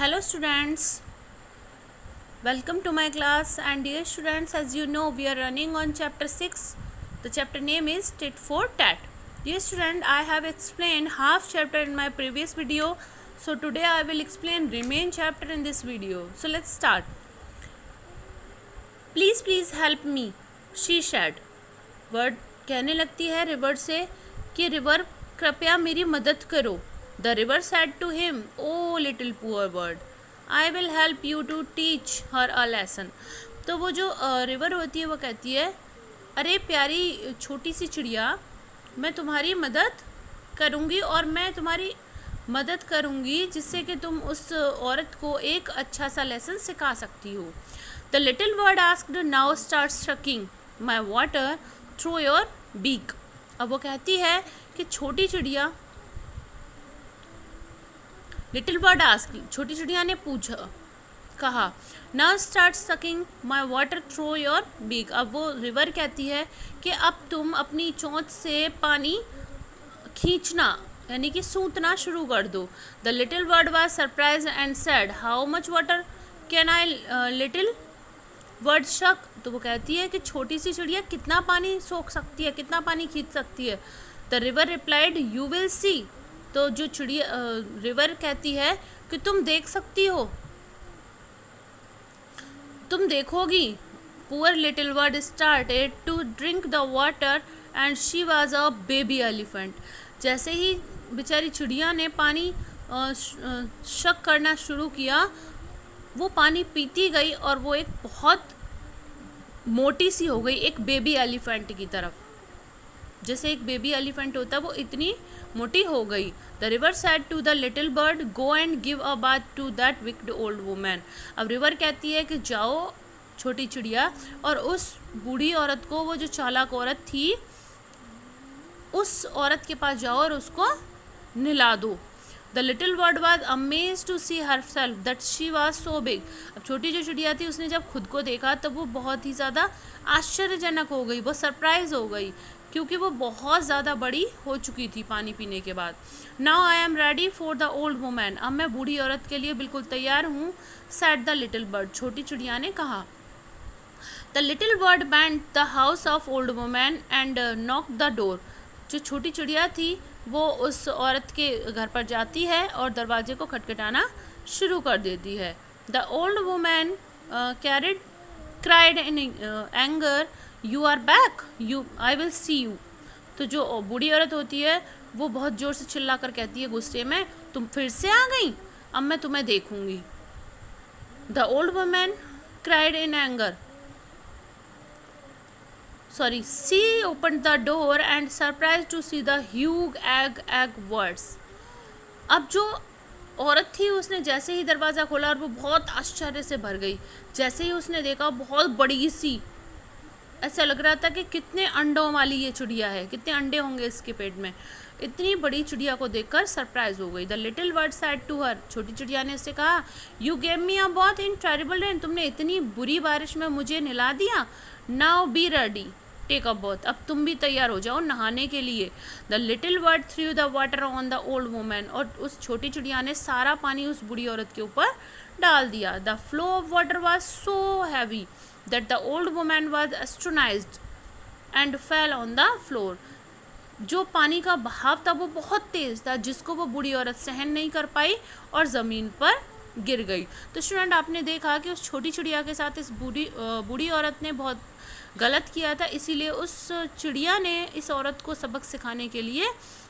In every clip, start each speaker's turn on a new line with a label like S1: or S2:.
S1: Hello students, welcome to my class. And dear students, as you know, we are running on chapter 6. The chapter name is Tit for Tat. Dear student, I have explained half chapter in my previous video, so today I will explain remain chapter in this video. So let's start. Please help me, she said. Word कहने लगती है river से कि river कृपया मेरी मदद करो. The river said to him, oh little poor bird, I will help you to teach her a lesson. तो वो जो रिवर होती है वो कहती है, अरे प्यारी छोटी सी चिड़िया, मैं तुम्हारी मदद करूँगी और मैं तुम्हारी मदद करूँगी जिससे कि तुम उस औरत को एक अच्छा सा लेसन सिखा सकती हो. The little bird asked, now start sucking my water through your beak. अब वो कहती है कि छोटी चिड़िया, लिटिल बर्ड आस्क्ड, छोटी चिड़िया ने कहा, now start sucking my water through your beak. अब वो रिवर कहती है कि अब तुम अपनी चोंच से पानी खींचना यानी कि सूंघना शुरू कर दो. The little bird was surprised and said, how much water can I little word शक. तो वो कहती है कि छोटी सी चिड़िया कितना पानी सोख सकती है, कितना पानी खींच सकती है. The river replied, you will see. तो जो चिड़िया रिवर कहती है कि तुम देख सकती हो, तुम देखोगी. Poor little word started to drink the water and she was a baby elephant. जैसे ही बेचारी चिड़िया ने पानी शक करना शुरू किया, वो पानी पीती गई और वो एक बहुत मोटी सी हो गई, एक बेबी एलिफेंट की तरफ. जैसे एक बेबी एलिफेंट होता है वो इतनी मोटी हो गई. The river said to the little bird, go and give a bath to that wicked old woman. अब रिवर कहती है कि जाओ छोटी चिड़िया और उस बूढ़ी औरत को, वो जो चालाक औरत थी, उस औरत के पास जाओ और उसको नहला दो. The little bird was amazed to see herself that she was so big. अब छोटी जो चिड़िया थी उसने जब खुद को देखा तब वो बहुत ही ज़्यादा आश्चर्यजनक हो गई, वो सरप्राइज हो गई क्योंकि वो बहुत ज़्यादा बड़ी हो चुकी थी पानी पीने के बाद. Now I am ready for the old woman. अब मैं बूढ़ी औरत के लिए बिल्कुल तैयार हूँ, सेड द लिटिल बर्ड. छोटी चिड़िया ने कहा. The little bird bent the house of old woman and knock the door. जो छोटी चिड़िया थी वो उस औरत के घर पर जाती है और दरवाजे को खटखटाना शुरू कर देती है. The old woman cried in anger, you are back, you I will see you. तो जो बूढ़ी औरत होती है वो बहुत ज़ोर से चिल्ला कर कहती है गुस्से में, तुम फिर से आ गई, अब मैं तुम्हें देखूंगी. The old woman cried in anger, she opened the door and surprised to see the huge egg words. अब जो औरत थी उसने जैसे ही दरवाज़ा खोला और वो बहुत आश्चर्य से भर गई. जैसे ही उसने देखा बहुत बड़ी सी, ऐसा लग रहा था कि कितने अंडों वाली ये चिड़िया है, कितने अंडे होंगे इसके पेट में. इतनी बड़ी चिड़िया को देखकर सरप्राइज हो गई. The little bird said to her, छोटी चिड़िया ने उससे कहा, you gave me a bath in terrible rain. तुमने इतनी बुरी बारिश में मुझे नहला दिया. Now be ready, take a bath. अब तुम भी तैयार हो जाओ नहाने के लिए. The little bird threw the water on the old woman. और उस छोटी चिड़िया ने सारा पानी उस बूढ़ी औरत के ऊपर डाल दिया. The flow of water was so heavy that the old woman was astonished and fell on the floor. जो पानी का बहाव था वो बहुत तेज़ था जिसको वो बूढ़ी औरत सहन नहीं कर पाई और ज़मीन पर गिर गई. तो स्टूडेंट, आपने देखा कि उस छोटी चिड़िया के साथ इस बूढ़ी औरत ने बहुत गलत किया था. इसीलिए उस चिड़िया ने इस औरत को सबक सिखाने के लिए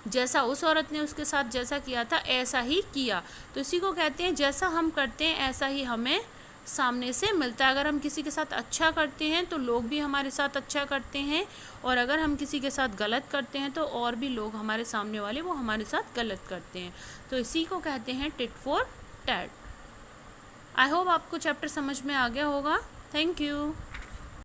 S1: जैसा उस औरत ने उसके साथ जैसा किया था ऐसा ही किया. तो इसी को कहते हैं जैसा हम करते हैं ऐसा ही हमें सामने से मिलता है. अगर हम किसी के साथ अच्छा करते हैं तो लोग भी हमारे साथ अच्छा करते हैं, और अगर हम किसी के साथ गलत करते हैं तो और भी लोग हमारे सामने वाले वो हमारे साथ गलत करते हैं. तो इसी को कहते हैं tit for tat. I hope आपको चैप्टर समझ में आ गया होगा. Thank you.